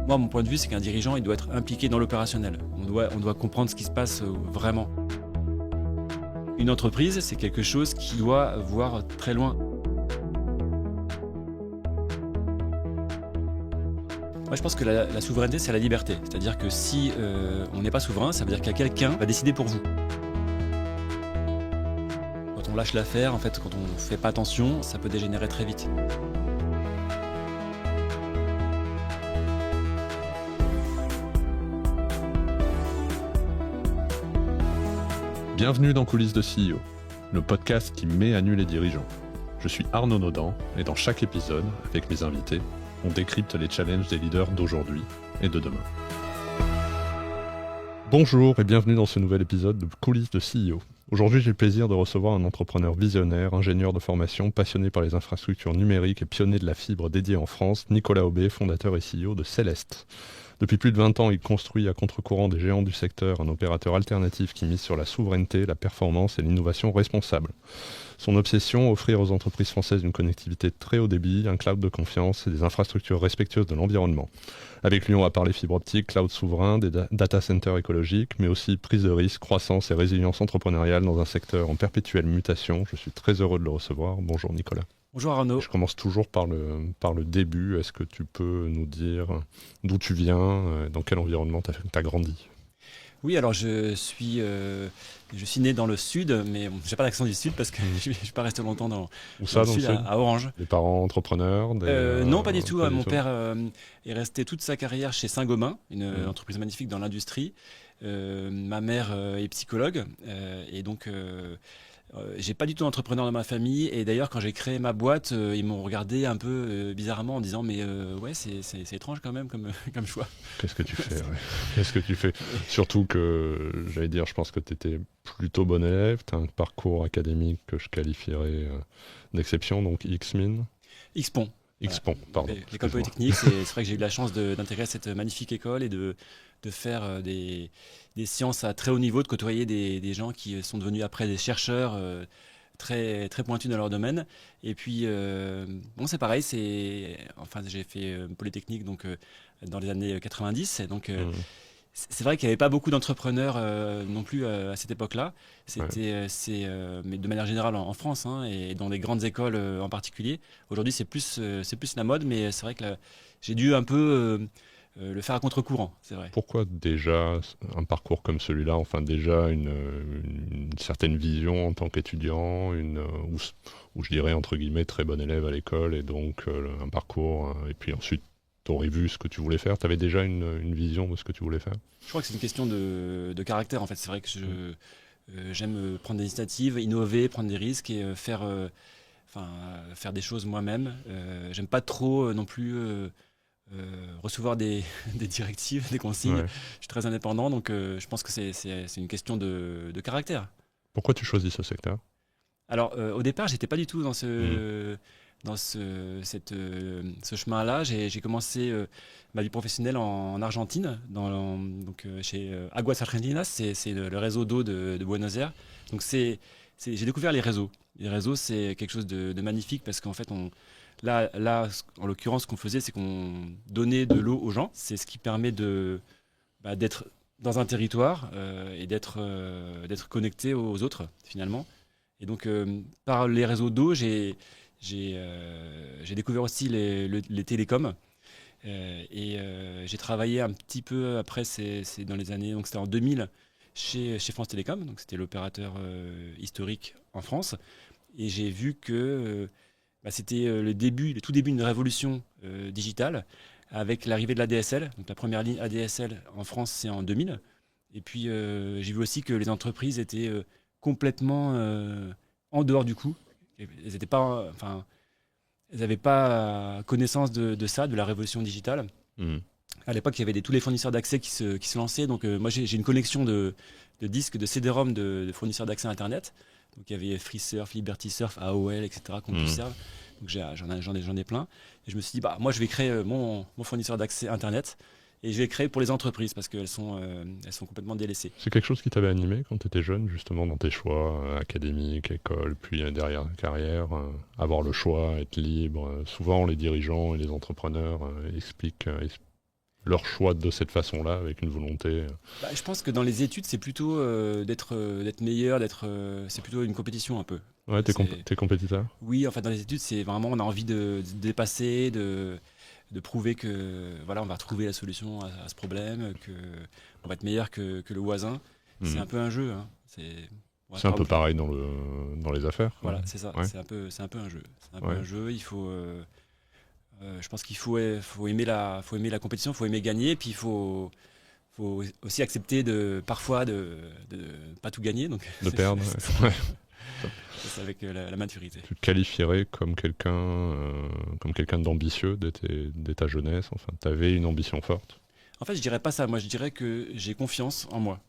Moi, mon point de vue, c'est qu'un dirigeant, il doit être impliqué dans l'opérationnel. On doit comprendre ce qui se passe vraiment. Une entreprise, c'est quelque chose qui doit voir très loin. Moi, je pense que la souveraineté, c'est la liberté. C'est-à-dire que si on n'est pas souverain, ça veut dire qu'il y a quelqu'un qui va décider pour vous. Quand on lâche l'affaire, en fait, quand on ne fait pas attention, ça peut dégénérer très vite. Bienvenue dans Coulisses de CEO, le podcast qui met à nu les dirigeants. Je suis Arnaud Naudan et dans chaque épisode, avec mes invités, on décrypte les challenges des leaders d'aujourd'hui et de demain. Bonjour et bienvenue dans ce nouvel épisode de Coulisses de CEO. Aujourd'hui, j'ai le plaisir de recevoir un entrepreneur visionnaire, ingénieur de formation, passionné par les infrastructures numériques et pionnier de la fibre dédiée en France, Nicolas Aubé, fondateur et CEO de Céleste. Depuis plus de 20 ans, il construit à contre-courant des géants du secteur un opérateur alternatif qui mise sur la souveraineté, la performance et l'innovation responsable. Son obsession, offrir aux entreprises françaises une connectivité très haut débit, un cloud de confiance et des infrastructures respectueuses de l'environnement. Avec lui, on va parler fibre optique, cloud souverain, des data centers écologiques, mais aussi prise de risque, croissance et résilience entrepreneuriale dans un secteur en perpétuelle mutation. Je suis très heureux de le recevoir. Bonjour Nicolas. Bonjour Arnaud. Je commence toujours par le début. Est-ce que tu peux nous dire d'où tu viens, dans quel environnement tu as grandi ? Oui, alors je suis né dans le sud, mais bon, j'ai pas l'accent du sud parce que je suis pas resté longtemps dans le sud, à Orange. Les parents entrepreneurs Non, pas du tout. Mon père est resté toute sa carrière chez Saint-Gobain, une entreprise magnifique dans l'industrie. Ma mère est psychologue et donc j'ai pas du tout d'entrepreneur dans ma famille. Et d'ailleurs, quand j'ai créé ma boîte, ils m'ont regardé un peu bizarrement en disant mais ouais, c'est étrange quand même comme choix. Qu'est-ce que tu fais Qu'est-ce que tu fais Surtout que, j'allais dire, je pense que tu étais plutôt bon élève. Tu as un parcours académique que je qualifierais d'exception, donc XMIN. XPON. XPON, pardon. L'école polytechnique, c'est vrai que j'ai eu la chance d'intégrer cette magnifique école et de faire des sciences à très haut niveau, de côtoyer des gens qui sont devenus après des chercheurs très, très pointus dans leur domaine. Et puis, bon, c'est pareil, j'ai fait Polytechnique donc, dans les années 90. Et donc, c'est vrai qu'il n'y avait pas beaucoup d'entrepreneurs non plus à cette époque-là. Mais de manière générale en France et dans les grandes écoles en particulier. Aujourd'hui, c'est plus la mode, mais c'est vrai que j'ai dû un peu le faire à contre-courant, c'est vrai. Pourquoi déjà un parcours comme celui-là, enfin déjà une certaine vision en tant qu'étudiant, ou je dirais entre guillemets très bon élève à l'école, et donc un parcours, et puis ensuite tu aurais vu ce que tu voulais faire, tu avais déjà une vision de ce que tu voulais faire ? Je crois que c'est une question de caractère en fait, c'est vrai que j'aime prendre des initiatives, innover, prendre des risques et faire des choses moi-même. J'aime pas trop non plus recevoir des directives, des consignes. Ouais. Je suis très indépendant, donc je pense que c'est une question de caractère. Pourquoi tu choisis ce secteur ? Alors, au départ, j'étais pas du tout dans ce chemin-là. J'ai commencé ma vie professionnelle en Argentine, chez Aguas Argentinas, c'est le réseau d'eau de Buenos Aires. Donc, j'ai découvert les réseaux. Les réseaux, c'est quelque chose de magnifique parce qu'en fait, Là, en l'occurrence, ce qu'on faisait, c'est qu'on donnait de l'eau aux gens. C'est ce qui permet d'être dans un territoire et d'être connecté aux autres, finalement. Et donc, par les réseaux d'eau, j'ai découvert aussi les télécoms. J'ai travaillé un petit peu après, c'est dans les années, donc c'était en 2000, chez France Télécom. Donc, c'était l'opérateur historique en France. Et j'ai vu que c'était le tout début d'une révolution digitale avec l'arrivée de l'ADSL. Donc la première ligne ADSL en France, c'est en 2000. Et puis j'ai vu aussi que les entreprises étaient complètement en dehors du coup. Elles n'avaient pas connaissance de ça, de la révolution digitale. À l'époque, il y avait tous les fournisseurs d'accès qui se lançaient. Donc moi, j'ai une collection de disques, de CD-ROM de fournisseurs d'accès à Internet. Donc il y avait FreeSurf, LibertySurf, AOL, etc. CompuServe. Donc j'en ai plein. Et je me suis dit, moi je vais créer mon fournisseur d'accès Internet et je vais le créer pour les entreprises parce qu'elles sont complètement délaissées. C'est quelque chose qui t'avait animé quand tu étais jeune, justement dans tes choix académiques, école, puis derrière carrière, avoir le choix, être libre. Souvent les dirigeants et les entrepreneurs expliquent leur choix de cette façon-là, avec une volonté. Bah, je pense que dans les études, c'est plutôt d'être meilleur, c'est plutôt une compétition un peu. Ouais, C'est, t'es compétiteur? oui, enfin dans les études, c'est vraiment on a envie de dépasser, de prouver que voilà, on va trouver la solution à ce problème, que on va être meilleur que le voisin. C'est un Mhm. peu un jeu, hein. Ouais, C'est un peu pareil dans les affaires. voilà, c'est ça. Ouais, C'est un peu un jeu. C'est un peu ouais. un jeu. Je pense qu'il faut aimer la compétition, il faut aimer gagner, puis faut aussi accepter parfois de pas tout gagner. Donc De perdre. Ouais. c'est avec la maturité. Tu te qualifierais comme quelqu'un d'ambitieux dès ta jeunesse. Enfin, t'avais une ambition forte. En fait, je dirais pas ça. Moi, je dirais que j'ai confiance en moi.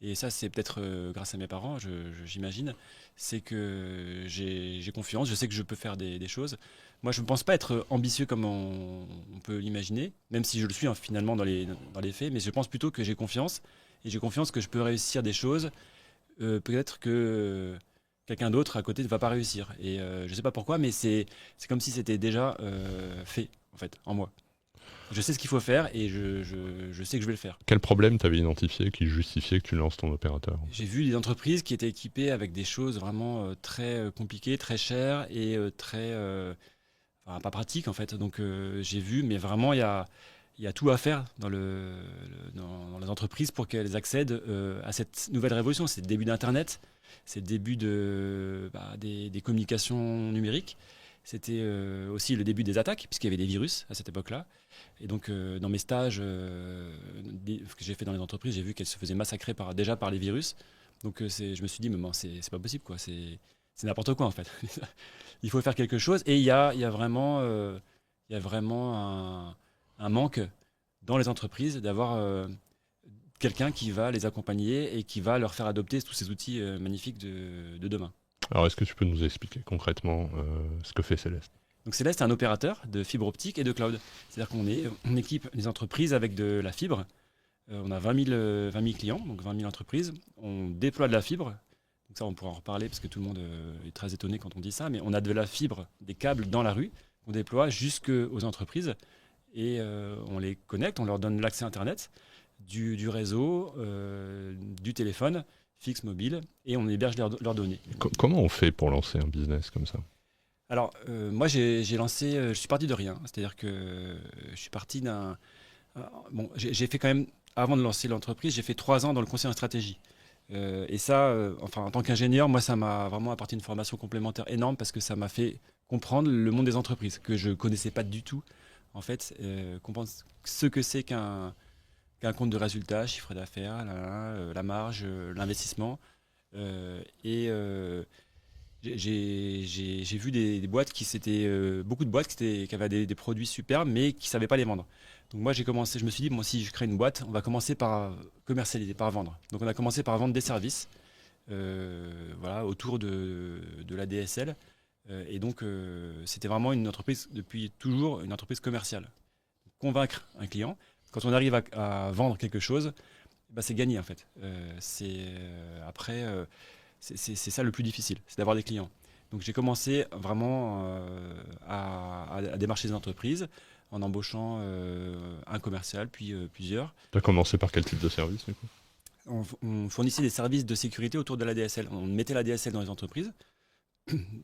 Et ça, c'est peut-être grâce à mes parents, j'imagine. C'est que j'ai confiance, je sais que je peux faire des choses. Moi, je ne pense pas être ambitieux comme on peut l'imaginer, même si je le suis, hein, finalement dans les faits, mais je pense plutôt que j'ai confiance. Et j'ai confiance que je peux réussir des choses, peut-être que quelqu'un d'autre à côté ne va pas réussir. Et je ne sais pas pourquoi, mais c'est comme si c'était déjà fait, en fait, en moi. Je sais ce qu'il faut faire et je sais que je vais le faire. Quel problème t'avais identifié qui justifiait que tu lances ton opérateur? J'ai vu des entreprises qui étaient équipées avec des choses vraiment très compliquées, très chères et enfin, pas pratiques en fait. Donc j'ai vu, mais vraiment il y a tout à faire dans les entreprises pour qu'elles accèdent à cette nouvelle révolution. C'est le début d'Internet, c'est le début des communications numériques. C'était aussi le début des attaques, puisqu'il y avait des virus à cette époque-là. Et donc, dans mes stages que j'ai fait dans les entreprises, j'ai vu qu'elles se faisaient massacrer déjà par les virus. Donc, je me suis dit, mais bon, c'est pas possible, quoi. C'est n'importe quoi, en fait. Il faut faire quelque chose. Et il y a vraiment un manque dans les entreprises d'avoir quelqu'un qui va les accompagner et qui va leur faire adopter tous ces outils magnifiques de demain. Alors, est-ce que tu peux nous expliquer concrètement ce que fait Céleste? Donc Céleste est un opérateur de fibre optique et de cloud. C'est-à-dire on équipe les entreprises avec de la fibre. On a 20 000 clients, donc 20 000 entreprises. On déploie de la fibre. Donc ça, on pourra en reparler parce que tout le monde est très étonné quand on dit ça. Mais on a de la fibre, des câbles dans la rue qu'on déploie jusqu'aux entreprises. Et on les connecte, on leur donne l'accès Internet, du réseau, du téléphone fixe, mobile, et on héberge leurs données. Comment on fait pour lancer un business comme ça? Alors, moi, j'ai lancé, je suis parti de rien. C'est-à-dire que je suis parti d'un. Bon, j'ai fait quand même, avant de lancer l'entreprise, j'ai fait 3 ans dans le conseil en stratégie. Et ça, enfin, en tant qu'ingénieur, moi, ça m'a vraiment apporté une formation complémentaire énorme parce que ça m'a fait comprendre le monde des entreprises que je connaissais pas du tout. En fait, comprendre ce que c'est qu'un compte de résultat, chiffre d'affaires, la marge, l'investissement. Et j'ai vu des boîtes beaucoup de boîtes qui avaient des produits super, mais qui ne savaient pas les vendre. Donc moi, je me suis dit, moi, si je crée une boîte, on va commencer par commercialiser, par vendre. Donc on a commencé par vendre des services voilà, autour de la DSL. Et donc, c'était vraiment une entreprise, depuis toujours, une entreprise commerciale. Convaincre un client, quand on arrive à vendre quelque chose, bah, c'est gagné en fait. Après, c'est ça le plus difficile, c'est d'avoir des clients. Donc j'ai commencé vraiment à démarcher des entreprises en embauchant un commercial, puis plusieurs. Tu as commencé par quel type de service du coup? On fournissait des services de sécurité autour de la DSL. On mettait la DSL dans les entreprises.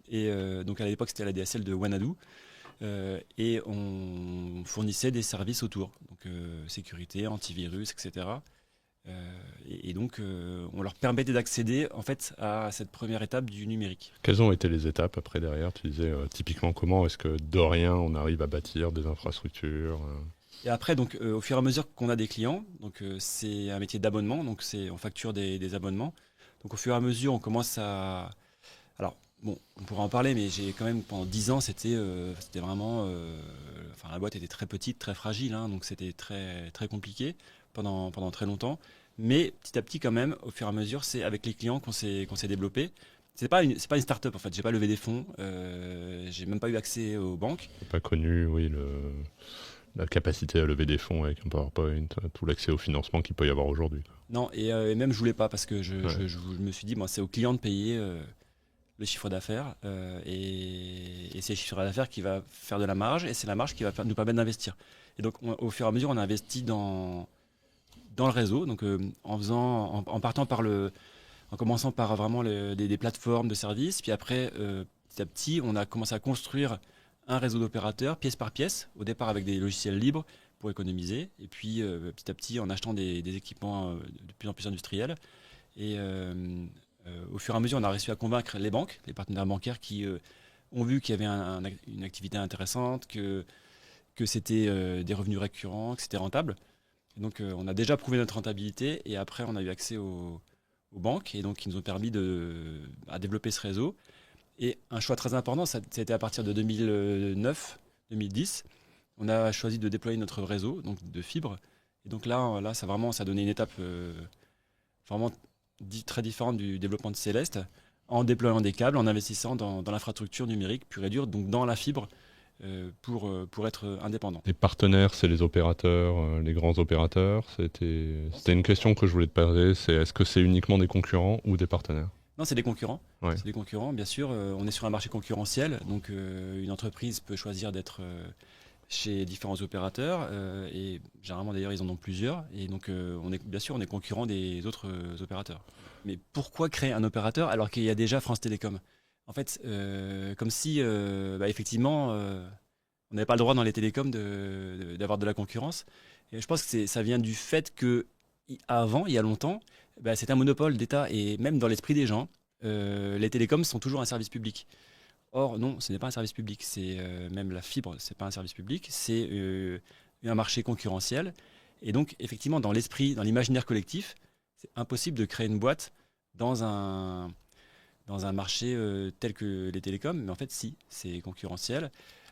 Et donc à l'époque, c'était la DSL de Wanadoo. Et on fournissait des services autour, donc sécurité, antivirus, etc. Et donc on leur permettait d'accéder en fait à cette première étape du numérique. Quelles ont été les étapes après derrière? Tu disais typiquement comment est-ce que de rien on arrive à bâtir des infrastructures? Et après, donc, au fur et à mesure qu'on a des clients, donc c'est un métier d'abonnement, donc on facture des abonnements. Donc au fur et à mesure, on commence à. Alors, bon, on pourra en parler, mais j'ai quand même, pendant 10 ans, c'était vraiment. Enfin, la boîte était très petite, très fragile, hein, donc c'était très, très compliqué pendant très longtemps. Mais petit à petit, quand même, au fur et à mesure, c'est avec les clients qu'on s'est développé. C'est pas une start-up en fait, j'ai pas levé des fonds, j'ai même pas eu accès aux banques. T'as pas connu, oui, la capacité à lever des fonds avec un PowerPoint, tout l'accès au financement qu'il peut y avoir aujourd'hui. Non, et même je voulais pas parce que Ouais. je me suis dit, bon, c'est au client de payer le chiffre d'affaires, et c'est le chiffre d'affaires qui va faire de la marge, et c'est la marge qui va nous permettre d'investir. Et donc, au fur et à mesure, on a investi dans le réseau, donc en partant en commençant par vraiment des plateformes de services, puis après, petit à petit, on a commencé à construire un réseau d'opérateurs, pièce par pièce, au départ avec des logiciels libres pour économiser, et puis petit à petit en achetant des équipements de plus en plus industriels. Et au fur et à mesure, on a réussi à convaincre les banques, les partenaires bancaires qui ont vu qu'il y avait une activité intéressante, que c'était des revenus récurrents, que c'était rentable. Et donc on a déjà prouvé notre rentabilité, et après on a eu accès aux banques, et donc qui nous ont permis à développer ce réseau. Et un choix très important, ça a été à partir de 2009-2010. On a choisi de déployer notre réseau donc de fibre. Et donc là ça a donné une étape vraiment très différente du développement de Céleste, en déployant des câbles, en investissant dans l'infrastructure numérique pure et dure, donc dans la fibre, pour être indépendant. Les partenaires, c'est les opérateurs, les grands opérateurs. C'était une question que je voulais te poser. Est-ce que c'est uniquement des concurrents ou des partenaires? Non, c'est des concurrents. Ouais. C'est des concurrents, bien sûr. On est sur un marché concurrentiel, donc une entreprise peut choisir d'être chez différents opérateurs, et généralement d'ailleurs ils en ont plusieurs, et donc bien sûr on est concurrent des autres opérateurs. Mais pourquoi créer un opérateur alors qu'il y a déjà France Télécom? En fait, comme si effectivement on n'avait pas le droit dans les télécoms d'avoir de la concurrence. Et je pense que ça vient du fait que avant, il y a longtemps, c'était un monopole d'État, et même dans l'esprit des gens, les télécoms sont toujours un service public. Or, non, ce n'est pas un service public. Même la fibre, c'est pas un service public. C'est un marché concurrentiel. Et donc, effectivement, dans l'esprit, dans l'imaginaire collectif, c'est impossible de créer une boîte dans un marché tel que les télécoms. Mais en fait, si, c'est concurrentiel.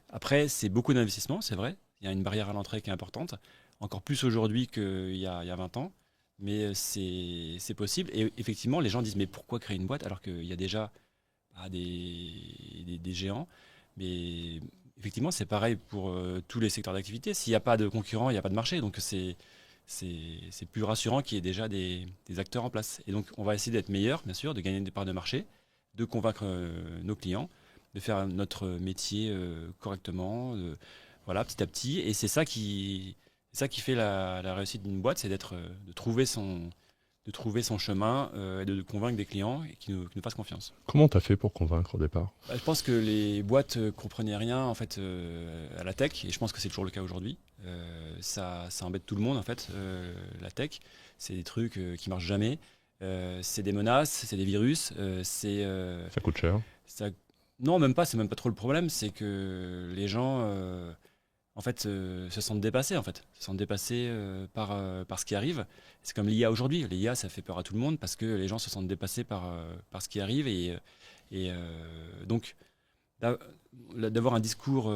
Après, c'est beaucoup d'investissement, c'est vrai. Il y a une barrière à l'entrée qui est importante, encore plus aujourd'hui qu'il y a 20 ans. Mais c'est possible. Et effectivement, les gens disent, mais pourquoi créer une boîte alors qu'il y a déjà des géants? Mais effectivement, c'est pareil pour tous les secteurs d'activité. S'il n'y a pas de concurrents, il n'y a pas de marché. Donc c'est plus rassurant qu'il y ait déjà des acteurs en place. Et donc on va essayer d'être meilleur, bien sûr, de gagner des parts de marché, de convaincre nos clients, de faire notre métier correctement, voilà, petit à petit. Et c'est ça qui fait la réussite d'une boîte, c'est de trouver son chemin, et de convaincre des clients qui nous fassent confiance. Comment tu as fait pour convaincre au départ? Je pense que les boîtes comprenaient rien en fait à la tech, et je pense que c'est toujours le cas aujourd'hui. Ça embête tout le monde en fait, la tech. C'est des trucs qui marchent jamais. C'est des menaces, c'est des virus. Ça coûte cher. Non, même pas. C'est même pas trop le problème. C'est que les gens en fait, se sentent dépassés, par ce qui arrive. C'est comme l'IA aujourd'hui. L'IA, ça fait peur à tout le monde parce que les gens se sentent dépassés par ce qui arrive. Donc, d'avoir un discours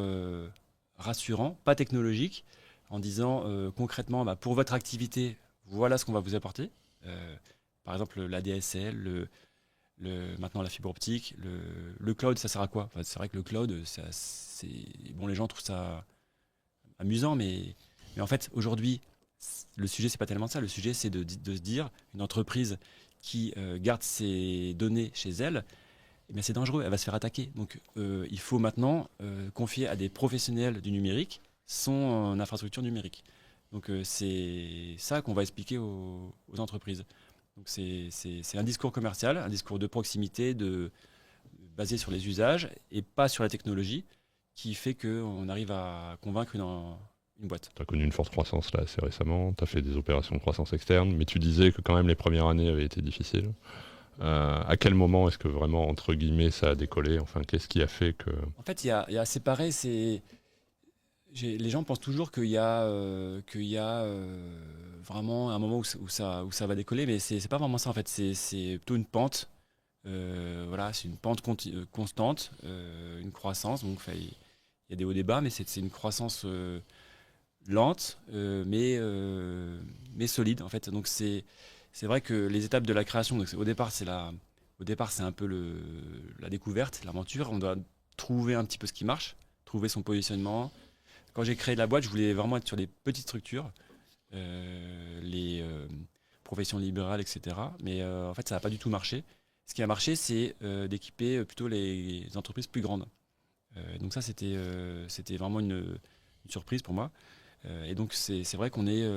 rassurant, pas technologique, en disant concrètement, pour votre activité, voilà ce qu'on va vous apporter. Par exemple, la DSL, maintenant la fibre optique, le cloud, ça sert à quoi? C'est vrai que le cloud, les gens trouvent ça amusant, mais en fait, aujourd'hui, le sujet, c'est pas tellement ça. Le sujet, c'est de se dire, une entreprise qui garde ses données chez elle, c'est dangereux, elle va se faire attaquer. Donc, il faut maintenant confier à des professionnels du numérique son infrastructure numérique. Donc, c'est ça qu'on va expliquer aux entreprises. Donc, c'est un discours commercial, un discours de proximité, basé sur les usages et pas sur la technologie, qui fait qu'on arrive à convaincre une boîte. Tu as connu une forte croissance là assez récemment, tu as fait des opérations de croissance externe, mais tu disais que quand même les premières années avaient été difficiles. À quel moment est-ce que vraiment, entre guillemets, ça a décollé? Enfin, qu'est-ce qui a fait que... En fait, il y a à séparer. Les gens pensent toujours qu'il y a vraiment un moment où ça va décoller, mais c'est pas vraiment ça en fait. C'est plutôt une pente. Voilà, c'est une pente constante, une croissance. Donc, il y a des hauts et des bas, mais c'est une croissance lente, mais solide en fait. Donc c'est vrai que les étapes de la création, donc au départ c'est un peu la découverte, l'aventure. On doit trouver un petit peu ce qui marche, trouver son positionnement. Quand j'ai créé la boîte, je voulais vraiment être sur des petites structures, les professions libérales, etc. Mais en fait, ça n'a pas du tout marché. Ce qui a marché, c'est d'équiper plutôt les entreprises plus grandes. Donc ça, c'était vraiment une surprise pour moi. Et donc c'est vrai qu'on est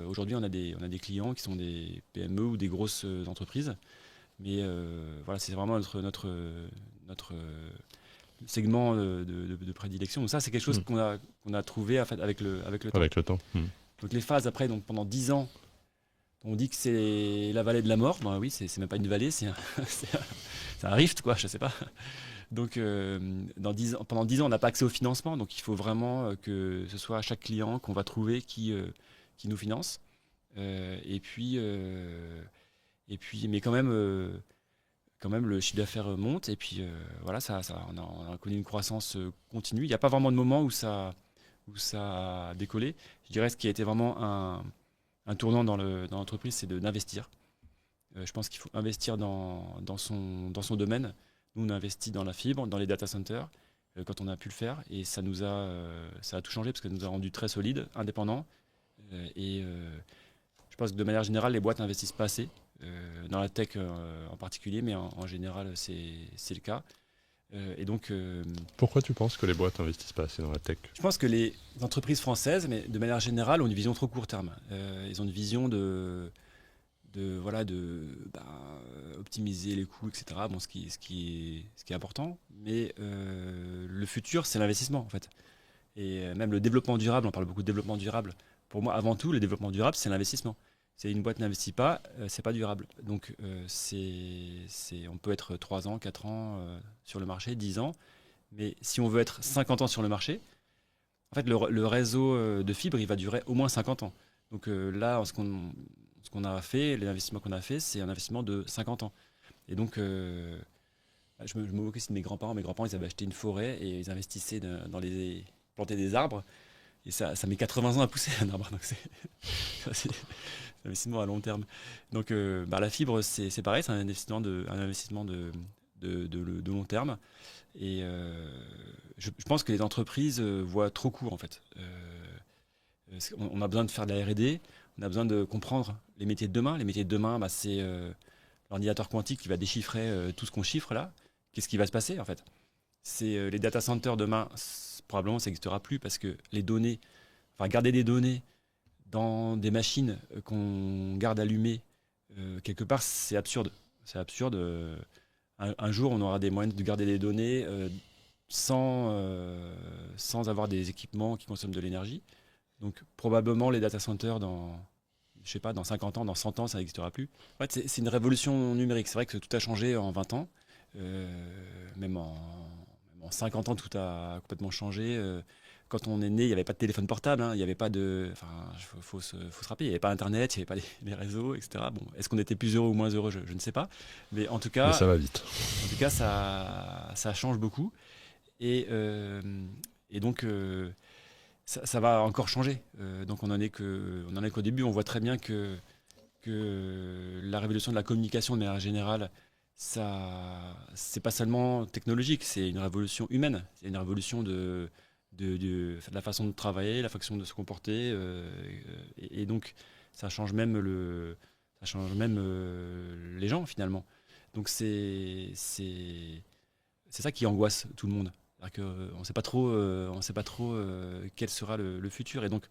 aujourd'hui on a des clients qui sont des PME ou des grosses entreprises, mais voilà, c'est vraiment notre segment de prédilection. Donc ça, c'est quelque chose qu'on a trouvé en fait, avec le temps. Avec le temps. Donc les phases après, donc pendant 10 ans, on dit que c'est la vallée de la mort. Ben oui, c'est même pas une vallée, c'est un rift, quoi, je sais pas. Donc pendant 10 ans, on n'a pas accès au financement, donc il faut vraiment que ce soit à chaque client qu'on va trouver qui nous finance. Et puis, mais quand même, le chiffre d'affaires monte, et puis voilà, on a connu une croissance continue. Il n'y a pas vraiment de moment où ça a décollé. Je dirais ce qui a été vraiment un tournant dans l'entreprise, c'est d'investir. Je pense qu'il faut investir dans son domaine. Nous, on a investi dans la fibre, dans les data centers, quand on a pu le faire, et ça a tout changé parce que ça nous a rendu très solides, indépendants. Et je pense que de manière générale, les boîtes n'investissent pas assez, dans la tech en particulier, mais en général, c'est le cas. Et donc, Pourquoi tu penses que les boîtes n'investissent pas assez dans la tech? je pense que les entreprises françaises, mais de manière générale, ont une vision trop court terme. Ils ont une vision voilà, optimiser les coûts, etc. Bon, ce qui est important, mais le futur, c'est l'investissement, en fait. Et même le développement durable, on parle beaucoup de développement durable. Pour moi, avant tout, le développement durable, c'est l'investissement. Si une boîte n'investit pas, c'est pas durable. Donc, on peut être 3 ans, 4 ans sur le marché, 10 ans, mais si on veut être 50 ans sur le marché, en fait, le réseau de fibres, il va durer au moins 50 ans. Donc là, ce qu'on a fait, l'investissement qu'on a fait, c'est un investissement de 50 ans. Et donc, je me moque aussi de mes grands-parents. Mes grands-parents, ils avaient acheté une forêt et ils investissaient planter des arbres. Et ça met 80 ans à pousser un arbre. Donc c'est un investissement à long terme. Donc la fibre, c'est pareil, c'est un investissement de long terme. Et je pense que les entreprises voient trop court, en fait. On a besoin de faire de la R&D, on a besoin de comprendre les métiers de demain. Les métiers de demain, c'est l'ordinateur quantique qui va déchiffrer tout ce qu'on chiffre là. Qu'est-ce qui va se passer, en fait? C'est les data centers demain, probablement ça n'existera plus parce que les données, enfin garder des données dans des machines qu'on garde allumées quelque part, c'est absurde. C'est absurde. Un jour, on aura des moyens de garder des données sans avoir des équipements qui consomment de l'énergie. Donc probablement les data centers je sais pas, dans 50 ans, dans 100 ans, ça n'existera plus. En fait, c'est une révolution numérique. C'est vrai que tout a changé en 20 ans. Même en 50 ans, tout a complètement changé. Quand on est né, il n'y avait pas de téléphone portable, hein, il n'y avait pas de... Enfin, faut se rappeler, il n'y avait pas Internet, il n'y avait pas les réseaux, etc. Bon, est-ce qu'on était plus heureux ou moins heureux, je ne sais pas. Mais en tout cas... Mais ça va vite. En tout cas, ça change beaucoup. Et donc... ça va encore changer. Donc on en est qu'au début. On voit très bien que la révolution de la communication de manière générale, ça, c'est pas seulement technologique, c'est une révolution humaine. C'est une révolution de la façon de travailler, la façon de se comporter. Et donc ça change même les gens finalement. Donc c'est ça qui angoisse tout le monde. On ne sait pas trop quel sera le futur. Et donc,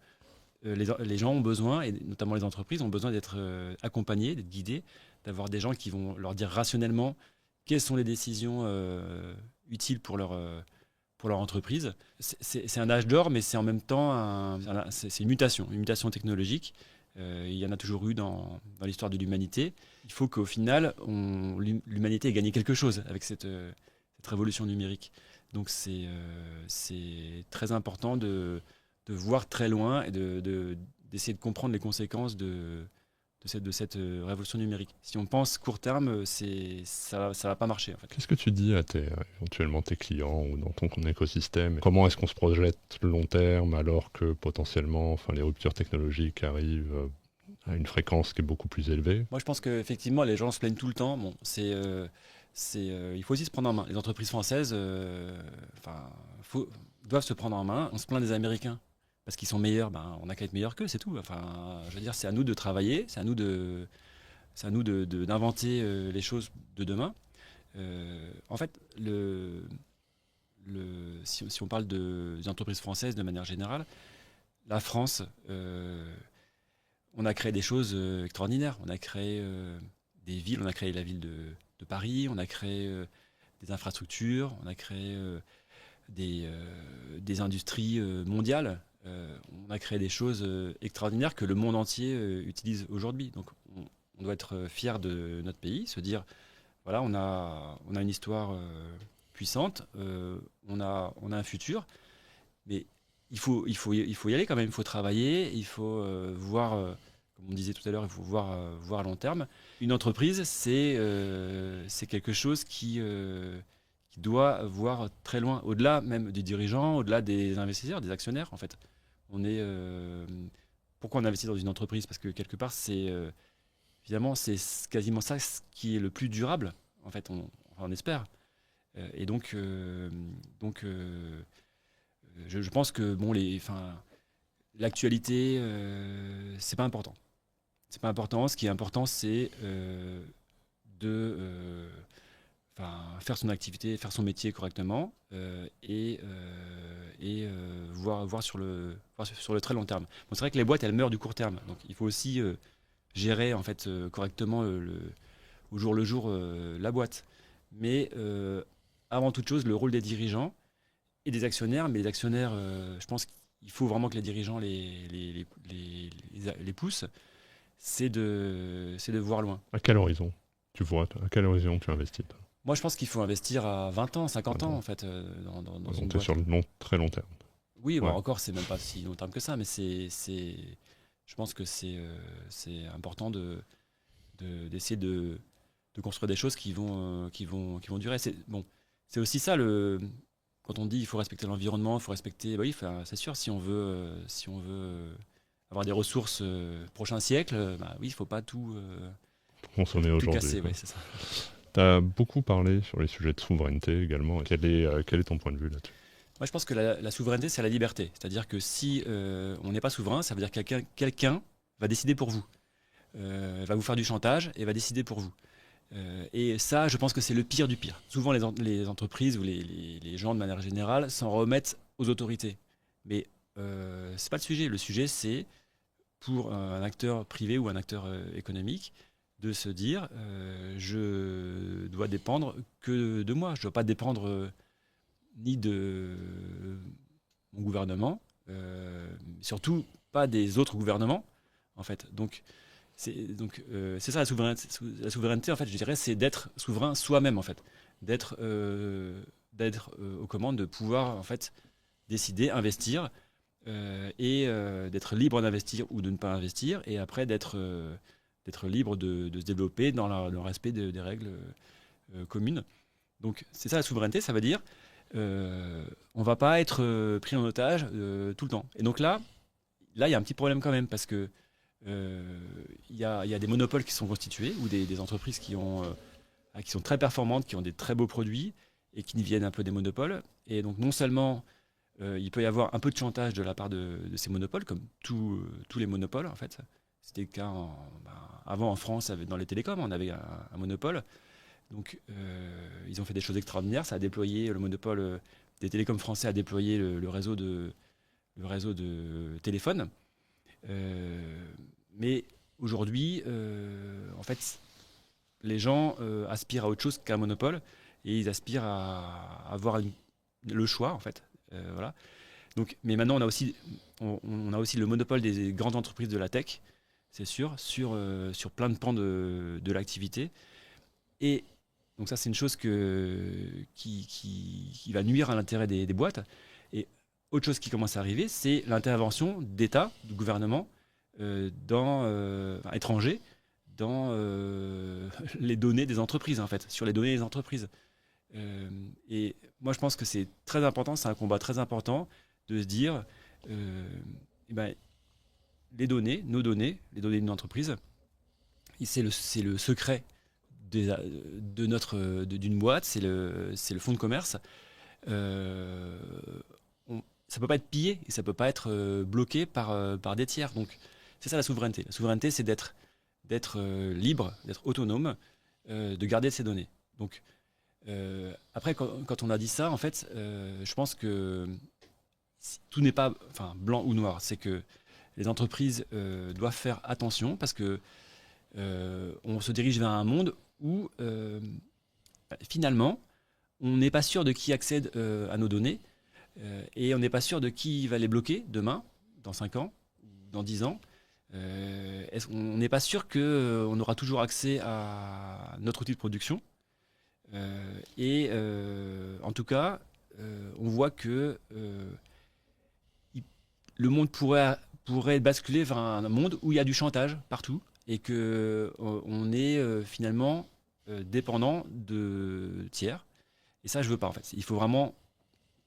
les gens ont besoin, et notamment les entreprises, ont besoin d'être accompagnés, d'être guidés, d'avoir des gens qui vont leur dire rationnellement quelles sont les décisions utiles pour leur entreprise. C'est un âge d'or, mais c'est en même temps c'est une mutation technologique. Il y en a toujours eu dans l'histoire de l'humanité. Il faut qu'au final, l'humanité ait gagné quelque chose avec cette révolution numérique. Donc c'est très important de voir très loin et d'essayer de comprendre les conséquences de cette révolution numérique. Si on pense court terme, ça va pas marcher, en fait. Qu'est-ce que tu dis à éventuellement tes clients ou dans ton écosystème? Comment est-ce qu'on se projette long terme alors que potentiellement les ruptures technologiques arrivent à une fréquence qui est beaucoup plus élevée? Moi, je pense qu'effectivement, les gens se plaignent tout le temps. Bon, il faut aussi se prendre en main. Les entreprises françaises doivent se prendre en main. On se plaint des Américains parce qu'ils sont meilleurs. On n'a qu'à être meilleurs qu'eux, c'est tout. Enfin, je veux dire, c'est à nous de travailler, c'est à nous d'inventer les choses de demain. En fait, si on parle des entreprises françaises de manière générale, la France, on a créé des choses extraordinaires. On a créé des villes, on a créé la ville de Paris, on a créé des infrastructures, on a créé des industries mondiales. On a créé des choses extraordinaires que le monde entier utilise aujourd'hui. Donc on doit être fier de notre pays, se dire, voilà, on a une histoire puissante, on a un futur, mais il faut y aller quand même, il faut travailler, il faut voir, comme on disait tout à l'heure, il faut voir à long terme. Une entreprise, c'est quelque chose qui doit voir très loin, au-delà même des dirigeants, au-delà des investisseurs, des actionnaires en fait. Pourquoi on investit dans une entreprise? Parce que quelque part, finalement, c'est quasiment ça ce qui est le plus durable, en fait, on espère. Et donc, je pense que bon, l'actualité, c'est pas important. C'est pas important. Ce qui est important, c'est de faire son activité, faire son métier correctement et voir sur le très long terme. Bon, c'est vrai que les boîtes, elles meurent du court terme. Donc, il faut aussi gérer en fait correctement au jour le jour la boîte. Mais avant toute chose, le rôle des dirigeants et des actionnaires, mais les actionnaires, je pense qu'il faut vraiment que les dirigeants les poussent, c'est de voir loin. À quel horizon tu vois, à quel horizon tu investis? Moi, je pense qu'il faut investir à 20 ans, 50 ans, en fait, dans une boîte. Sur le très long terme. Oui, ouais. Bon, encore, c'est même pas si long terme que ça, mais je pense que c'est important d'essayer de construire des choses qui vont durer. C'est aussi ça, quand on dit il faut respecter l'environnement, il faut respecter... Bah oui, c'est sûr, si on veut avoir des ressources prochain siècle, bah oui, il ne faut pas tout consommer aujourd'hui. Casser, ouais, c'est ça. Tu as beaucoup parlé sur les sujets de souveraineté également. Quel est ton point de vue là-dessus? Moi, je pense que la souveraineté, c'est la liberté. C'est-à-dire que si on n'est pas souverain, ça veut dire que quelqu'un va décider pour vous, va vous faire du chantage et va décider pour vous. Et ça, je pense que c'est le pire du pire. Souvent, les entreprises ou les gens, de manière générale, s'en remettent aux autorités. Mais c'est pas le sujet. Le sujet, c'est pour un acteur privé ou un acteur économique de se dire je dois dépendre que de moi. Je ne dois pas dépendre ni de mon gouvernement, surtout pas des autres gouvernements, en fait. Donc, c'est ça la souveraineté. La souveraineté, en fait, je dirais, c'est d'être souverain soi-même, en fait. D'être aux commandes, de pouvoir, en fait, décider, investir, et d'être libre d'investir ou de ne pas investir, et après d'être libre de se développer dans le respect des règles communes. Donc c'est ça la souveraineté, ça veut dire on ne va pas être pris en otage tout le temps. Et donc là, il y a un petit problème quand même, parce que il y a des monopoles qui sont constitués, ou des entreprises qui sont très performantes, qui ont des très beaux produits, et qui viennent un peu des monopoles. Et donc non seulement il peut y avoir un peu de chantage de la part de ces monopoles, comme tous les monopoles en fait. C'était le cas avant en France, dans les télécoms, on avait un monopole. Donc ils ont fait des choses extraordinaires. Ça a déployé, le monopole des télécoms français a déployé le réseau de téléphone. Mais aujourd'hui, en fait, les gens aspirent à autre chose qu'un monopole, et ils aspirent à avoir le choix, en fait. Voilà. Donc, mais maintenant, on a aussi le monopole des grandes entreprises de la tech, c'est sûr, sur plein de pans de l'activité. Et donc ça, c'est une chose qui va nuire à l'intérêt des boîtes. Et autre chose qui commence à arriver, c'est l'intervention d'État, du gouvernement, étranger, dans les données des entreprises, en fait, sur les données des entreprises. Et moi, je pense que c'est très important, c'est un combat très important de se dire, les données, nos données, les données d'une entreprise, c'est le secret d'une boîte, c'est le fonds de commerce. Ça peut pas être pillé et ça peut pas être bloqué par des tiers. Donc c'est ça la souveraineté. La souveraineté, c'est d'être libre, d'être autonome, de garder ces données. Donc Après, quand on a dit ça, en fait, je pense que tout n'est pas blanc ou noir. C'est que les entreprises doivent faire attention parce que on se dirige vers un monde où finalement, on n'est pas sûr de qui accède à nos données et on n'est pas sûr de qui va les bloquer demain, dans 5 ans, dans 10 ans. On n'est pas sûr qu'on aura toujours accès à notre outil de production. En tout cas, on voit que le monde pourrait basculer vers un monde où il y a du chantage partout et que on est finalement dépendant de tiers. Et ça, je veux pas en fait. Il faut vraiment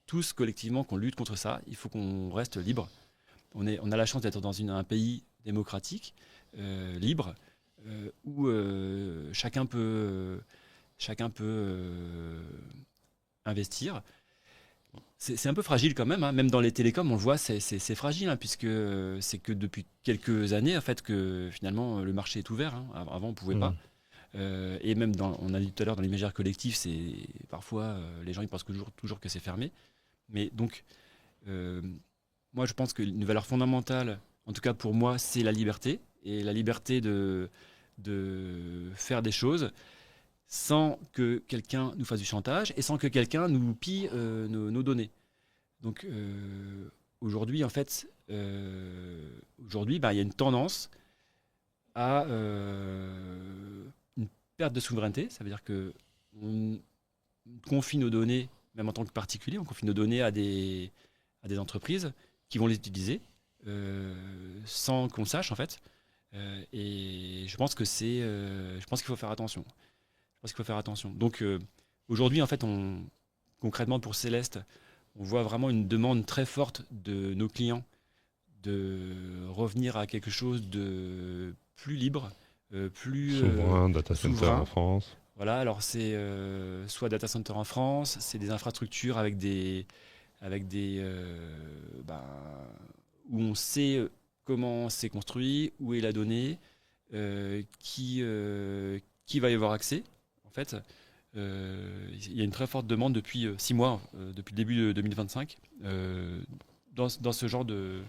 tous collectivement qu'on lutte contre ça. Il faut qu'on reste libre. On a la chance d'être dans un pays démocratique, libre, où chacun peut investir. C'est un peu fragile quand même, hein. Même dans les télécoms, on le voit, c'est fragile, hein, puisque c'est que depuis quelques années en fait que finalement le marché est ouvert, hein. Avant, on pouvait pas. Et même on a dit tout à l'heure dans l'imaginaire collectif, c'est parfois les gens ils pensent toujours que c'est fermé. Mais donc, moi je pense qu'une valeur fondamentale, en tout cas pour moi, c'est la liberté et la liberté de faire des choses sans que quelqu'un nous fasse du chantage et sans que quelqu'un nous pille nos données. Donc aujourd'hui, en fait, il y a une tendance à une perte de souveraineté. Ça veut dire que on confie nos données, même en tant que particulier, on confie nos données à des entreprises qui vont les utiliser sans qu'on le sache en fait. Et je pense qu'il faut faire attention. Donc aujourd'hui, en fait, concrètement pour Céleste, on voit vraiment une demande très forte de nos clients de revenir à quelque chose de plus libre, plus souverain, data center en France. Voilà, alors c'est soit data center en France, c'est des infrastructures avec des où on sait comment c'est construit, où est la donnée, qui va y avoir accès. En fait, il y a une très forte demande depuis 6 mois, depuis le début de 2025, dans ce genre de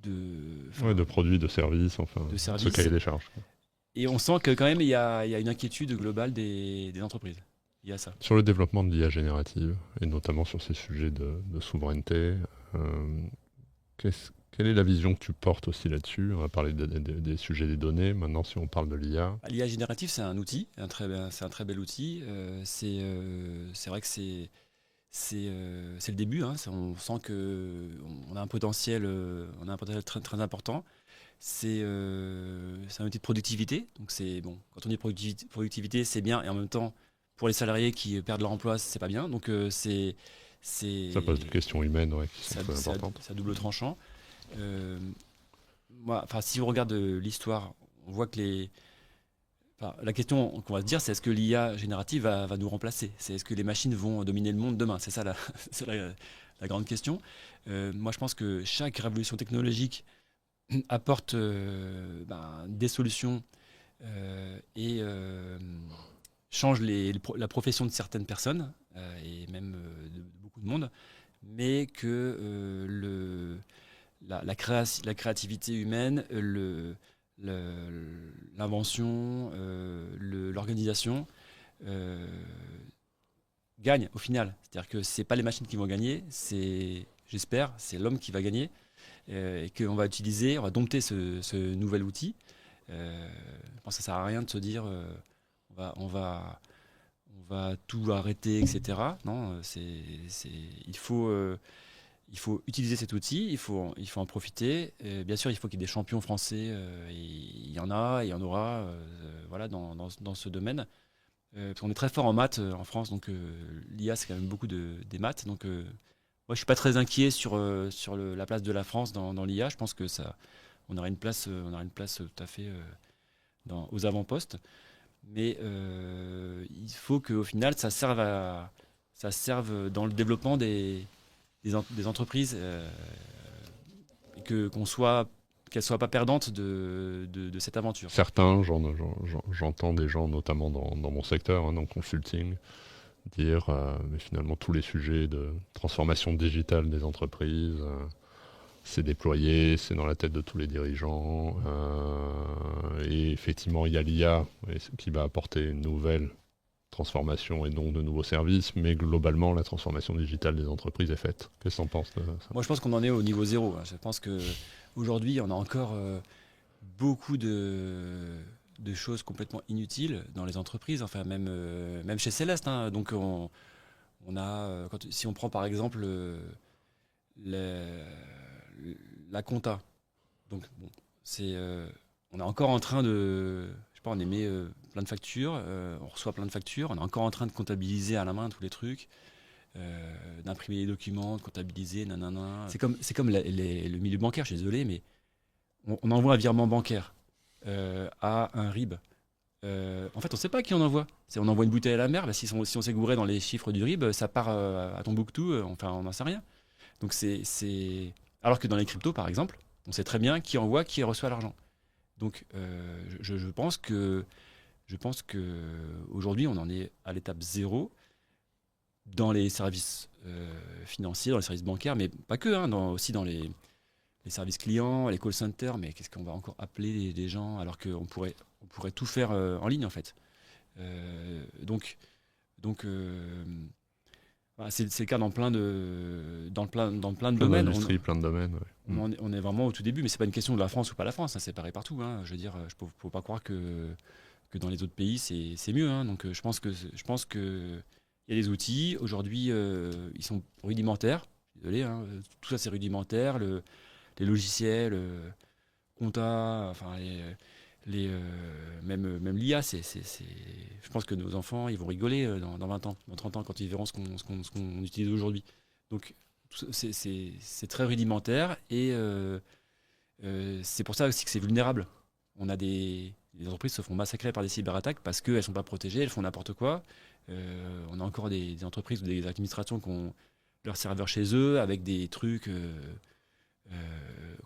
de produits, de services, ce cahier des charges. Et on sent que quand même il y a une inquiétude globale des entreprises. Il y a ça. Sur le développement de l'IA générative, et notamment sur ces sujets de souveraineté, quelle est la vision que tu portes aussi là-dessus? On va parler des sujets des données. Maintenant, si on parle de l'IA. L'IA générative, c'est un outil, c'est un très bel outil. C'est vrai que c'est le début. Hein. On sent qu'on a un potentiel, très, très important. C'est un outil de productivité. Donc quand on dit productivité, c'est bien. Et en même temps, pour les salariés qui perdent leur emploi, c'est pas bien. Donc ça pose des questions humaines qui sont très importantes. C'est à double tranchant. Si on regarde l'histoire, on voit que la question qu'on va se dire, c'est est-ce que l'IA générative va nous remplacer? C'est est-ce que les machines vont dominer le monde demain? C'est ça la grande question. Moi, je pense que chaque révolution technologique apporte des solutions et change la profession de certaines personnes et même de beaucoup de monde, mais que la créativité humaine, l'invention, l'organisation gagne au final. C'est-à-dire que c'est pas les machines qui vont gagner, j'espère, c'est l'homme qui va gagner et qu'on va dompter ce nouvel outil. Je pense que ça sert à rien de se dire on va tout arrêter, etc. Non, il faut utiliser cet outil, il faut en profiter. Bien sûr, il faut qu'il y ait des champions français. Il y en a, il y en aura dans ce domaine. Parce qu'on est très fort en maths en France, donc l'IA, c'est quand même beaucoup des maths. Donc, moi, je ne suis pas très inquiet sur la place de la France dans l'IA. Je pense que on aura une place tout à fait aux avant-postes. Mais il faut qu'au final, ça serve dans le développement des entreprises et qu'on soit qu'elle soit pas perdante de cette aventure. Certains, j'entends des gens, notamment dans mon secteur, dans le consulting, dire mais finalement tous les sujets de transformation digitale des entreprises, c'est déployé, c'est dans la tête de tous les dirigeants. Et effectivement, il y a l'IA qui va apporter une nouvelle transformation et donc de nouveaux services, mais globalement, la transformation digitale des entreprises est faite. Qu'est-ce que tu en penses de ça? Moi, je pense qu'on en est au niveau zéro. Je pense qu'aujourd'hui, on a encore beaucoup de choses complètement inutiles dans les entreprises, enfin même chez Céleste. Hein. Donc on a, si on prend par exemple la compta, donc bon, on est encore en train de, je sais pas, on émet plein de factures, on reçoit plein de factures, on est encore en train de comptabiliser à la main tous les trucs. D'imprimer les documents, de comptabiliser, nanana. C'est comme le milieu bancaire, je suis désolé, mais on envoie un virement bancaire à un RIB. En fait, on ne sait pas qui on envoie. On envoie une bouteille à la mer, bah, si on s'est gouré dans les chiffres du RIB, ça part à Tombouctou, enfin, on n'en sait rien. Donc Alors que dans les cryptos, par exemple, on sait très bien qui envoie, qui reçoit l'argent. Donc je pense que aujourd'hui, on en est à l'étape zéro dans les services financiers, dans les services bancaires, mais pas que, hein, aussi dans les services clients, les call centers, mais qu'est-ce qu'on va encore appeler des gens alors qu'on pourrait tout faire en ligne en fait. Donc voilà, c'est le cas dans plein de domaines. D'industries, plein de domaines. Ouais. On est vraiment au tout début, mais c'est pas une question de la France ou pas la France, hein, c'est pareil partout. Hein. Je veux dire, faut pas croire que dans les autres pays c'est mieux. Hein. Donc je pense que il y a des outils. Aujourd'hui, ils sont rudimentaires. Désolé, hein, tout ça c'est rudimentaire. Les logiciels, compta, enfin même l'IA, je pense que nos enfants, ils vont rigoler dans 20 ans, dans 30 ans, quand ils verront ce qu'on utilise aujourd'hui. Donc, c'est très rudimentaire et c'est pour ça aussi que c'est vulnérable. Les entreprises se font massacrer par des cyberattaques parce qu'elles ne sont pas protégées, elles font n'importe quoi. On a encore des entreprises ou des administrations qui ont leurs serveurs chez eux avec des trucs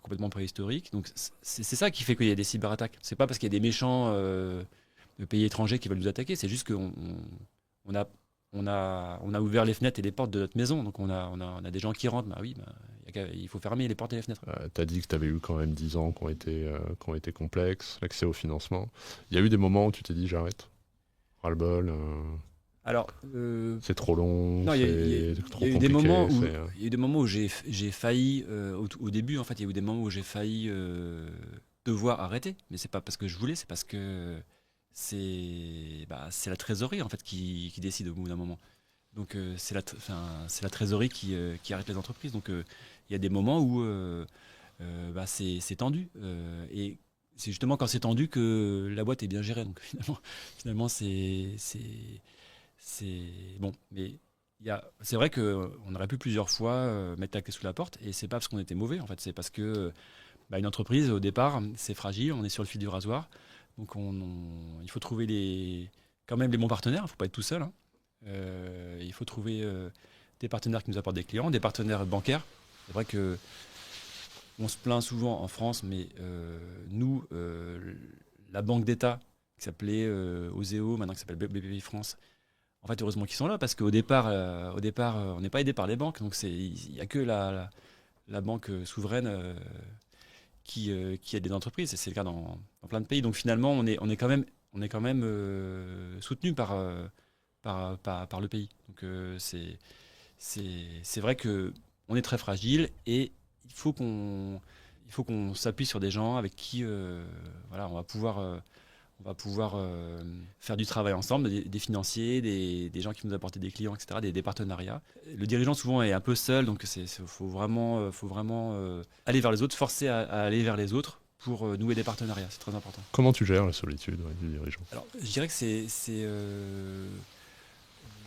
complètement préhistoriques. Donc c'est ça qui fait qu'il y a des cyberattaques. C'est pas parce qu'il y a des méchants de pays étrangers qui veulent nous attaquer, c'est juste qu'on a ouvert les fenêtres et les portes de notre maison, donc on a des gens qui rentrent. Bah oui, il faut fermer les portes et les fenêtres. Tu as dit que tu avais eu quand même 10 ans qui ont été complexes, l'accès au financement. Il y a eu des moments où tu t'es dit j'arrête, ras-le-bol. Alors, c'est trop long, non, c'est trop compliqué. Il y a eu des moments où j'ai failli, au début en fait, il y a eu des moments où j'ai failli devoir arrêter, mais c'est pas parce que je voulais, c'est parce que c'est la trésorerie en fait qui décide au bout d'un moment. Donc c'est la trésorerie qui arrête les entreprises. Donc il y a des moments où c'est tendu et c'est justement quand c'est tendu que la boîte est bien gérée. Donc finalement c'est bon, mais c'est vrai qu'on aurait pu plusieurs fois mettre la clé sous la porte, et c'est pas parce qu'on était mauvais, en fait, c'est parce que une entreprise, au départ, c'est fragile, on est sur le fil du rasoir, donc il faut trouver quand même les bons partenaires, il ne faut pas être tout seul. Hein. Il faut trouver des partenaires qui nous apportent des clients, des partenaires bancaires. C'est vrai que on se plaint souvent en France, mais nous, la banque d'État, qui s'appelait Oseo, maintenant qui s'appelle BPI France, en fait, heureusement qu'ils sont là, parce qu'au départ, on n'est pas aidé par les banques. Donc, il n'y a que la banque souveraine qui aide les entreprises. Et c'est le cas dans plein de pays. Donc, finalement, on est quand même soutenu par le pays. Donc, c'est vrai qu'on est très fragile et il faut qu'on s'appuie sur des gens avec qui on va pouvoir faire du travail ensemble, des financiers, des gens qui nous apportent des clients, etc., des partenariats. Le dirigeant souvent est un peu seul, donc faut vraiment aller vers les autres, forcer à aller vers les autres pour nouer des partenariats, c'est très important. Comment tu gères la solitude du dirigeant ? Alors, je dirais que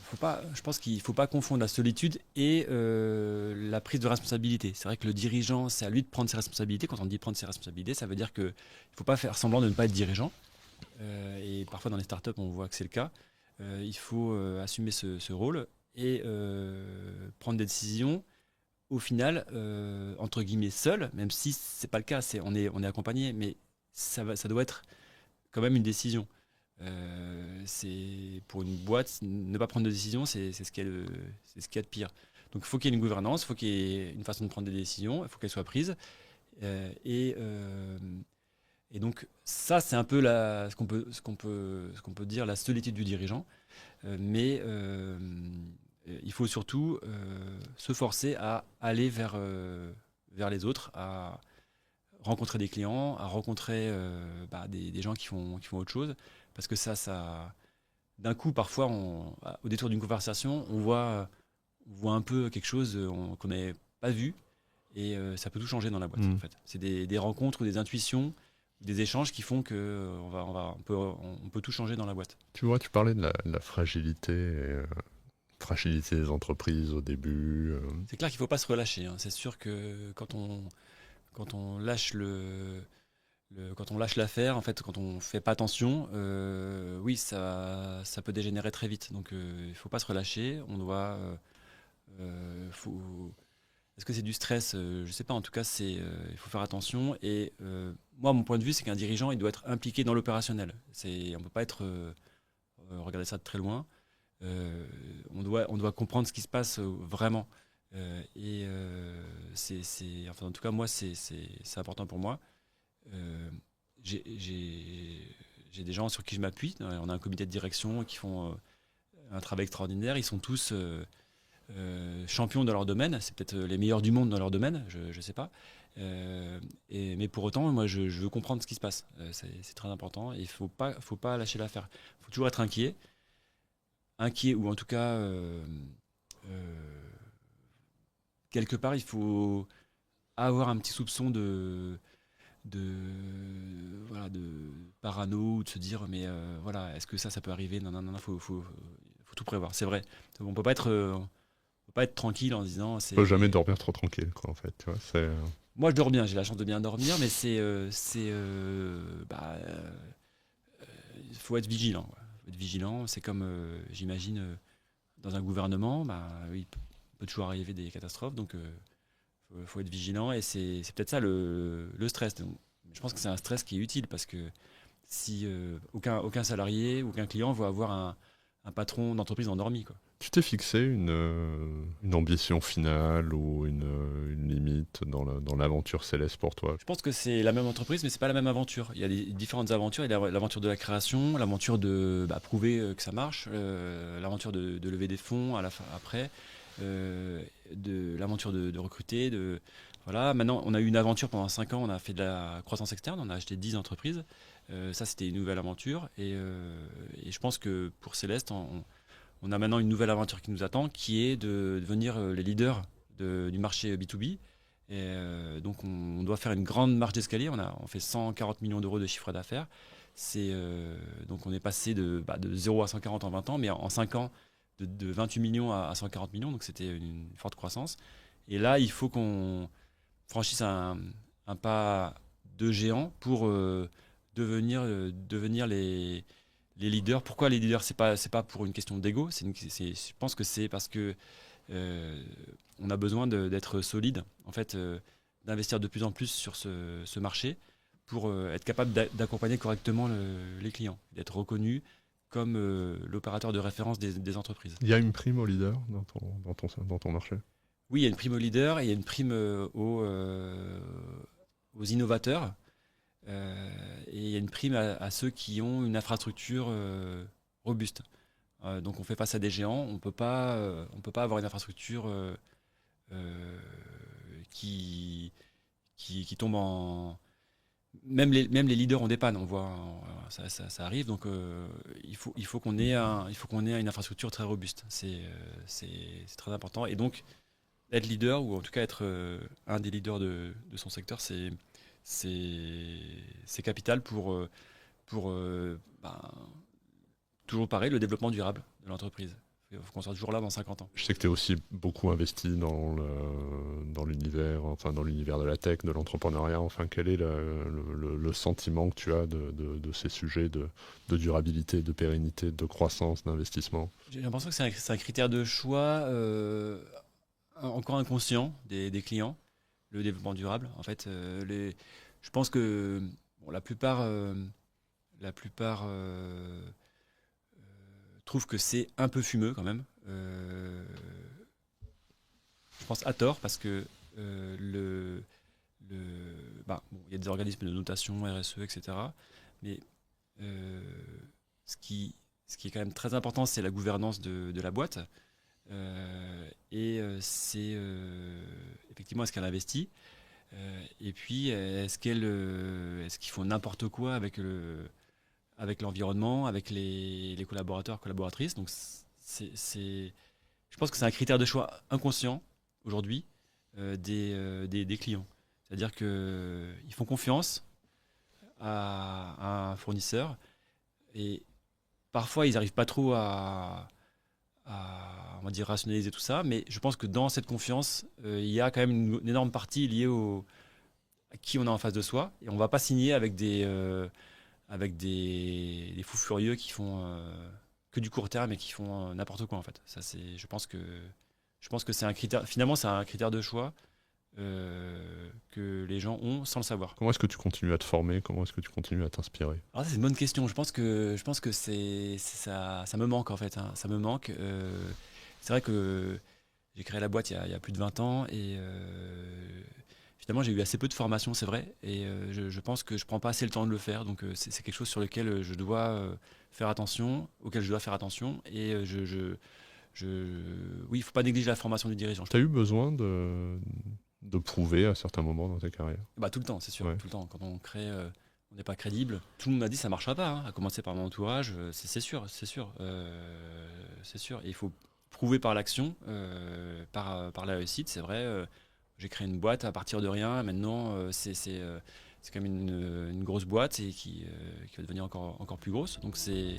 je pense qu'il ne faut pas confondre la solitude et la prise de responsabilité. C'est vrai que le dirigeant, c'est à lui de prendre ses responsabilités. Quand on dit prendre ses responsabilités, ça veut dire qu'il ne faut pas faire semblant de ne pas être dirigeant. Et parfois dans les startups, on voit que c'est le cas. Il faut assumer ce rôle et prendre des décisions au final, entre guillemets, seul, même si c'est pas le cas, on est accompagné, mais ça doit être quand même une décision. C'est pour une boîte, ne pas prendre de décision, c'est ce qu'il y a c'est ce qu'il y a de pire. Donc il faut qu'il y ait une gouvernance, il faut qu'il y ait une façon de prendre des décisions, il faut qu'elles soient prises. Euh, et, euh, et donc ça, c'est un peu ce qu'on peut dire la solitude du dirigeant. Mais il faut surtout se forcer à aller vers les autres, à rencontrer des clients, à rencontrer des gens qui font autre chose. Parce que d'un coup, parfois, au détour d'une conversation, on voit un peu quelque chose qu'on n'avait pas vu. Et ça peut tout changer dans la boîte, en fait. C'est des rencontres ou des intuitions, des échanges qui font que on peut tout changer dans la boîte. Tu vois, tu parlais de la fragilité, fragilité des entreprises au début. C'est clair qu'il ne faut pas se relâcher, hein. C'est sûr que quand on lâche quand on lâche l'affaire, en fait, quand on fait pas attention, oui, ça peut dégénérer très vite. Donc, il faut pas se relâcher. On doit, Est-ce que c'est du stress? Je sais pas. En tout cas, il faut faire attention. Et moi, mon point de vue, c'est qu'un dirigeant, il doit être impliqué dans l'opérationnel. On peut pas être regarder ça de très loin. On doit comprendre ce qui se passe vraiment. Enfin, en tout cas, moi, c'est important pour moi. Euh, j'ai des gens sur qui je m'appuie. On a un comité de direction qui font un travail extraordinaire. Ils sont tous champions dans leur domaine. C'est peut-être les meilleurs du monde dans leur domaine, je ne sais pas. Mais pour autant, moi, je veux comprendre ce qui se passe. C'est très important. Et il faut pas lâcher l'affaire. Il faut toujours être inquiet ou en tout cas, quelque part, il faut avoir un petit soupçon de voilà, de parano ou de se dire mais voilà, est-ce que ça peut arriver? Non, non, non, faut tout prévoir, c'est vrai. On peut pas être tranquille en se disant Tu peux jamais dormir trop tranquille, quoi, en fait. Tu vois, moi je dors bien, j'ai la chance de bien dormir, mais il faut être vigilant, quoi. Faut être vigilant, c'est comme j'imagine dans un gouvernement, oui, il peut toujours arriver des catastrophes, donc faut être vigilant et c'est peut-être ça le stress. Donc, je pense que c'est un stress qui est utile parce que si aucun salarié, aucun client va avoir un patron d'entreprise endormi, quoi. Tu t'es fixé une ambition finale ou une limite dans l'aventure Céleste pour toi? Je pense que c'est la même entreprise, mais c'est pas la même aventure. Il y a des différentes aventures. Il y a l'aventure de la création, l'aventure de prouver que ça marche, l'aventure de lever des fonds à la fin, après, de l'aventure de recruter. Voilà. Maintenant, on a eu une aventure pendant 5 ans. On a fait de la croissance externe. On a acheté 10 entreprises. Ça, c'était une nouvelle aventure. Et je pense que pour Céleste, on a maintenant une nouvelle aventure qui nous attend, qui est de devenir les leaders du marché B2B. Donc on doit faire une grande marche d'escalier. On fait 140 millions d'euros de chiffre d'affaires. Donc on est passé de 0 à 140 en 20 ans, mais en 5 ans, de 28 millions à 140 millions. Donc c'était une forte croissance. Et là, il faut qu'on franchisse un pas de géant pour devenir les leaders. Pourquoi les leaders? C'est pas pour une question d'ego. Je pense que c'est parce que on a besoin d'être solide, en fait, d'investir de plus en plus sur ce marché pour être capable d'accompagner correctement les clients, d'être reconnu comme l'opérateur de référence des entreprises. Il y a une prime au leader dans ton marché? Oui, il y a une prime aux leaders et il y a une prime aux innovateurs. Et il y a une prime à ceux qui ont une infrastructure robuste. Donc on fait face à des géants, on peut pas avoir une infrastructure qui tombe en... Même les leaders ont des pannes, on voit, ça arrive, donc il faut qu'on ait une infrastructure très robuste. C'est très important. Et donc être leader, ou en tout cas être un des leaders de son secteur, c'est capital pour toujours pareil, le développement durable de l'entreprise. Il faut qu'on soit toujours là dans 50 ans. Je sais que tu es aussi beaucoup investi dans l'univers, enfin dans l'univers de la tech, de l'entrepreneuriat. Enfin, quel est le sentiment que tu as de ces sujets de durabilité, de pérennité, de croissance, d'investissement? J'ai l'impression que c'est un critère de choix encore inconscient des clients, le développement durable. En fait, je pense que la plupart trouvent que c'est un peu fumeux quand même. Je pense à tort parce que il y a des organismes de notation, RSE, etc. Mais ce qui est quand même très important, c'est la gouvernance de la boîte. C'est effectivement, est-ce qu'elle investit, et puis est-ce qu'ils font n'importe quoi avec l'environnement, avec les collaborateurs, collaboratrices. Donc je pense que c'est un critère de choix inconscient aujourd'hui des clients. C'est-à-dire qu'ils font confiance à un fournisseur et parfois ils n'arrivent pas trop à on va dire rationaliser tout ça, mais je pense que dans cette confiance, il y a quand même une énorme partie liée à qui on a en face de soi, et on ne va pas signer avec des fous furieux qui font que du court terme et qui font n'importe quoi en fait. Ça, je pense que c'est un critère, finalement c'est un critère de choix que les gens ont sans le savoir. Comment est-ce que tu continues à te former? Comment est-ce que tu continues à t'inspirer? Alors ça, c'est une bonne question. Je pense que ça me manque en fait, hein. Ça me manque. C'est vrai que j'ai créé la boîte il y a plus de 20 ans et finalement j'ai eu assez peu de formation, c'est vrai. Et je pense que je prends pas assez le temps de le faire. Donc c'est quelque chose sur lequel je dois faire attention, auquel je dois faire attention. Et oui, il faut pas négliger la formation du dirigeant. Tu as eu besoin de prouver à certains moments dans ta carrière? Tout le temps, c'est sûr. Ouais. Tout le temps. Quand on crée, on n'est pas crédible. Tout le monde m'a dit ça marchera pas, hein, à commencer par mon entourage. C'est sûr, c'est sûr. C'est sûr. Et il faut prouver par l'action, par la réussite. C'est vrai, j'ai créé une boîte à partir de rien. Maintenant, c'est quand même une grosse boîte et qui va devenir encore plus grosse. Donc c'est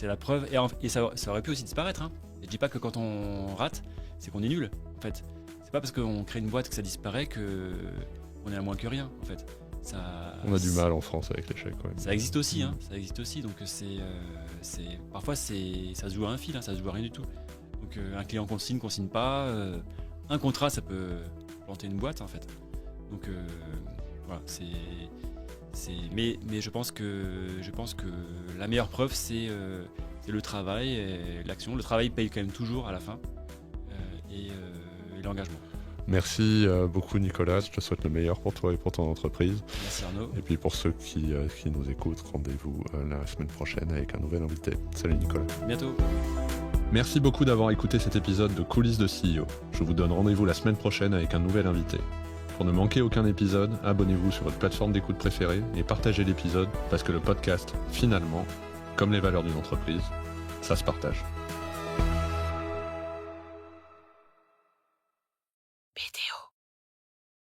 la preuve. Et ça aurait pu aussi disparaître, hein. Et je dis pas que quand on rate, c'est qu'on est nul, en fait. C'est pas parce qu'on crée une boîte que ça disparaît qu'on est à moins que rien, en fait. On a du mal en France avec l'échec, quand même. Ça existe aussi, hein. Ça existe aussi. Donc parfois ça se joue à un fil, hein, ça se joue à rien du tout. Donc un client qu'on signe pas. Un contrat, ça peut planter une boîte, en fait. Donc voilà, mais je pense que la meilleure preuve, c'est le travail et l'action. Le travail paye quand même toujours à la fin, et l'engagement. Merci beaucoup Nicolas, je te souhaite le meilleur pour toi et pour ton entreprise. Merci Arnaud. Et puis pour ceux qui nous écoutent, rendez-vous la semaine prochaine avec un nouvel invité. Salut Nicolas. À bientôt. Merci beaucoup d'avoir écouté cet épisode de Coulisses de CEO. Je vous donne rendez-vous la semaine prochaine avec un nouvel invité. Pour ne manquer aucun épisode, abonnez-vous sur votre plateforme d'écoute préférée et partagez l'épisode parce que le podcast, finalement, comme les valeurs d'une entreprise, ça se partage.